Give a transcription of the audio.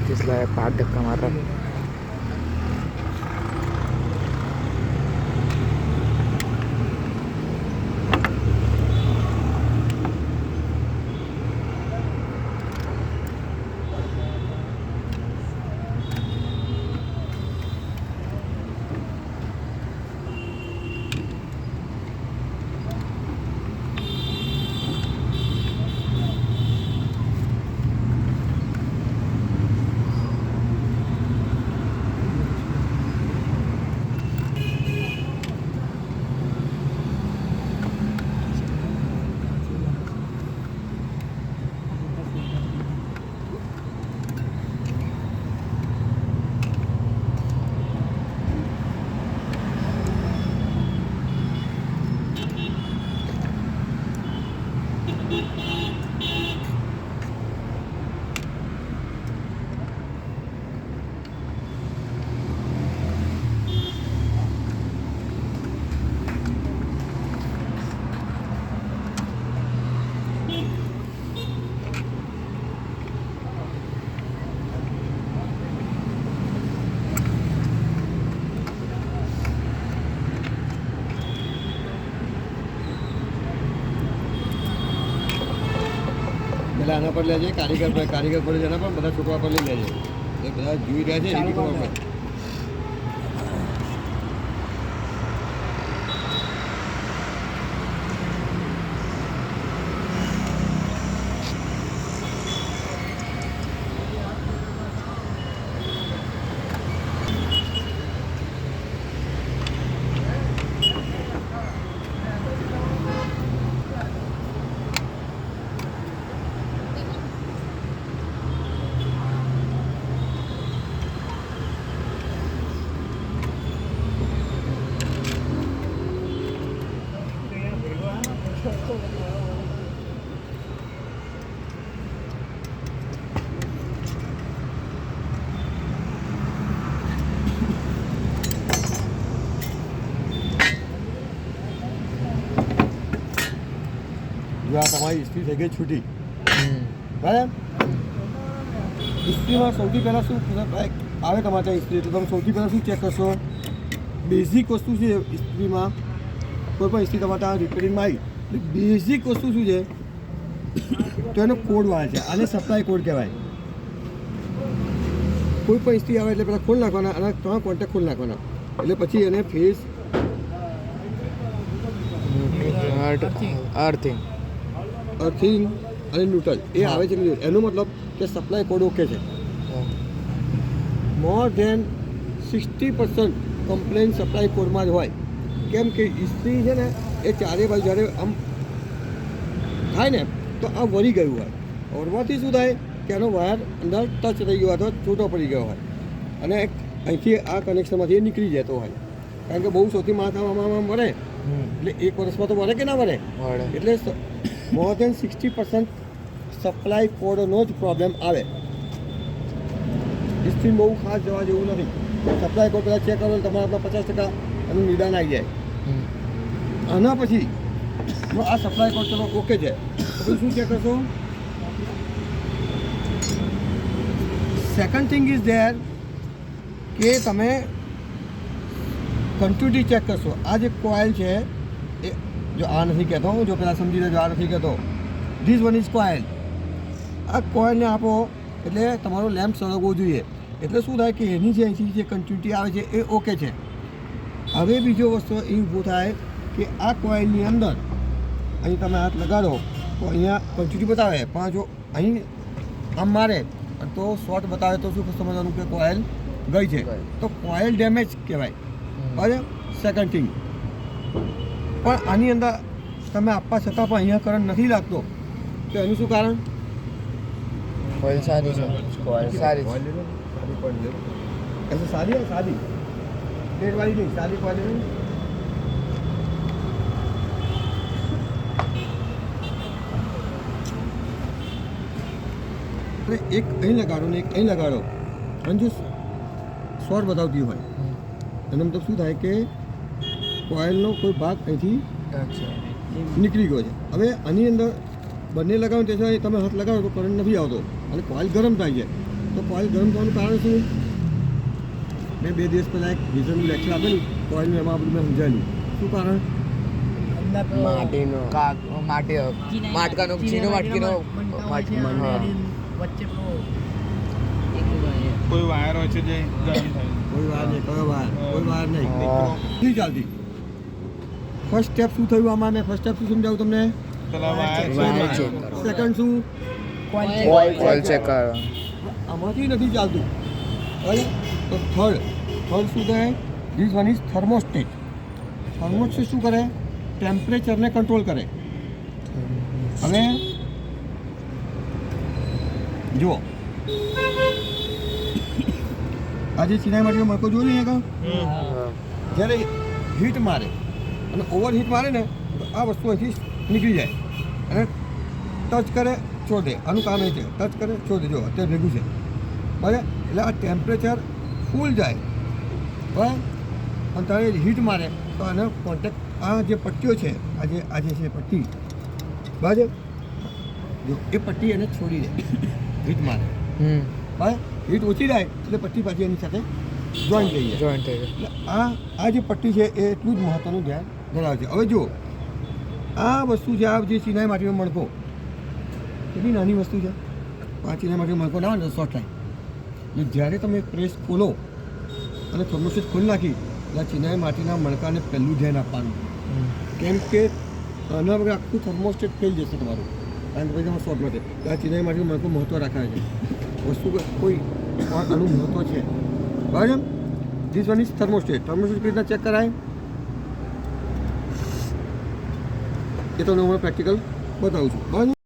25 लाया 5 धक्का मार रहा। પેલા આના પર લેજે, કારીગર પર એના પર બધા છોકરા પર લઈ લેજે. એ બધા જોઈ રહ્યા છે એ બી ખબર પડે. જો આ તમારી ઇસ્ત્રી થઈ ગઈ છૂટી, બરાબર. ઇસ્ત્રીમાં સૌથી પહેલાં શું આવે તમારે ત્યાં ઇસ્ત્રી, એટલે તમે સૌથી પહેલાં શું ચેક કરશો? બેઝિક વસ્તુ છે ઇસ્ત્રીમાં. કોઈ પણ ઇસ્ત્રી તમારે ત્યાં રિપેરિંગમાં આવી એટલે બેઝિક વસ્તુ શું છે તો એનો કોડ વાળે છે. આને સપ્લાય કોડ કહેવાય. કોઈ પણ ઇસ્ત્રી આવે એટલે પહેલાં ખોલ નાખવાના અને 3 કોન્ટેક્ટ ખોલ નાખવાના, એટલે પછી એને ફેસ અર્થિંગ અને ન્યુટ્રલ એ આવે છે. એનો મતલબ કે સપ્લાય કોડ ઓકે છે. મોર ધેન 60% કમ્પ્લેન સપ્લાય કોડમાં જ હોય. કેમ કે ઇસ્ત્રી છે ને એ ચારે બાજુ જ્યારે આમ થાય ને તો આ વળી ગયું હોય. વળવાથી શું થાય કે એનો વાયર અંદર ટચ થઈ ગયો અથવા છૂટો પડી ગયો હોય અને અહીંથી આ કનેક્શનમાંથી એ નીકળી જતો હોય. કારણ કે બહુ સૌથી માથામાં વળે એટલે 1 વર્ષમાં તો વળે કે ના વળે. એટલે મોર દેન 60% સપ્લાય કોડનો જ પ્રોબ્લેમ આવે. ઇસ્ત્રી બહુ ખાસ જવા જેવું નથી. સપ્લાય કોડ પહેલાં ચેક કરો તમારા 50% એનું નિદાન આવી જાય. આના પછી જો આ સપ્લાય કોડ ચલો ઓકે છે તો શું ચેક કરશો? સેકન્ડ થિંગ ઇઝ ધેર કે તમે કન્ટિન્યુટી ચેક કરશો. આ જે કોઇલ છે એ જો આ નથી કહેતો, જો પહેલાં સમજી લેજો આ નથી કહેતો. This one is coil. આ કોઇલને આપો એટલે તમારો લેમ્પ સળગવો જોઈએ. એટલે શું થાય કે એની જે અહીંથી જે કન્ટિન્યુટી આવે છે એ ઓકે છે. હવે બીજો વસ્તુ એ ઊભો થાય કે આ કોઇલની અંદર અહીં તમે હાથ લગાડો તો અહીંયા કન્ટિન્યુટી બતાવે, પણ જો અહીં આમ મારે તો શોર્ટ બતાવે તો શું સમજવાનું કે કોઇલ ગઈ છે, તો કોઇલ ડેમેજ કહેવાય. બરાબર. સેકન્ડ થિંગ, પણ આની અંદર તમે આપવા છતાં પણ અહીંયા કરંટ નથી લાગતો તો એનું શું કારણ? કોઇલ સારી છે. કોઇલ સારી છે. ऐसे सादी है, सादी डेट वाली नहीं, सादी क्वालिटी नहीं. एक અહીં લગાડો ને એક અહીં લગાડો અને જો શોર્ટ બતાવતી હોય એનો મતલબ શું થાય કે કોઇલનો કોઈ ભાગ અહીંથી નીકળી ગયો છે. હવે આની અંદર બંને લગાવો તે તમે હાથ લગાવો તો કરંટ નથી આવતો અને કોઇલ ગરમ થાય છે. તો કોઇલ ગરમ થવાનું કારણ શું? મેં 2 દિવસ પહેલાં એક વિઝનનું લેક્ચર આપેલું કોઇલનું, એમાં બધું મેં સમજાવેલું. શું કારણ? માટીનો માટકાનો ચીનો માટકીનો વચ્ચે કોઈ વાયર હોય છે જે ગરમ થાય. કોઈ વાર નહીં, કોઈ વાર નહીં, નથી ચાલતી. ફર્સ્ટ સ્ટેપ શું થયું આમાં? મેં ફર્સ્ટ સ્ટેપ શું સમજાવું તમને? પેલા વાયર વાયર છે. ચેક કરો. સેકન્ડ શું? ઓઇલ ચેક કરો. આમાંથી નથી ચાલતું. બરાબર? તો થર્ડ શું કહે? This one is thermostat. Thermostat શું કરે? ટેમ્પરેચરને કંટ્રોલ કરે. હવે જુઓ, આજે ચિનાઈ માટેનો મણકો જોયું નહીં આગળ? જ્યારે હીટ મારે અને ઓવર હીટ મારે ને તો આ વસ્તુ અહીંથી નીકળી જાય અને ટચ કરે છોડ દે. આનું કામ એ છે, ટચ કરે છોડ દે. જો અત્યારે ભેગું છે, બરાબર? એટલે આ ટેમ્પરેચર ફૂલ જાય, બરાબર? અને તારે હીટ મારે તો આનો કોન્ટેક્ટ, આ જે પટ્ટીઓ છે, આ જે છે પટ્ટી, બરાબર? જો એ પટ્ટી એને છોડી દે હીટ મારે, બરાબર? હીટ ઓછી જાય એટલે પટ્ટી પાછી એની સાથે જોઈન્ટ થઈ જાય. જોઈન્ટ થઈ એટલે આ જે પટ્ટી છે એ એટલું જ મહત્ત્વનું ધ્યાન ધરાવે છે. હવે જુઓ, આ વસ્તુ છે, આ જે ચિનાઈ માટીનો મણકો, એટલી નાની વસ્તુ છે. આ ચિનાઈ માટીનો મણકો ના હોય ને શોર્ટ થાય. એટલે જ્યારે તમે પ્રેસ ખોલો અને થર્મોસ્ટેટ ખોલી નાખી એટલે ચિનાઈ માટીના મણકાને પહેલું ધ્યાન આપવાનું, કેમ કે આના વગર આખું થર્મોસ્ટેટ ફેલ જશે તમારું, કારણ કે પછી તમારે શોર્ટ માટે. આ ચિનાઈ માટીનું મણકો મહત્ત્વ રાખે છે. વસ્તુ કોઈ આનું મહત્ત્વ છે, બરાબર? This one is thermostat. Thermostat કેવી રીતના ચેક કરાય એ તમને હું પ્રેક્ટિકલ બતાવું છું, બરાબર?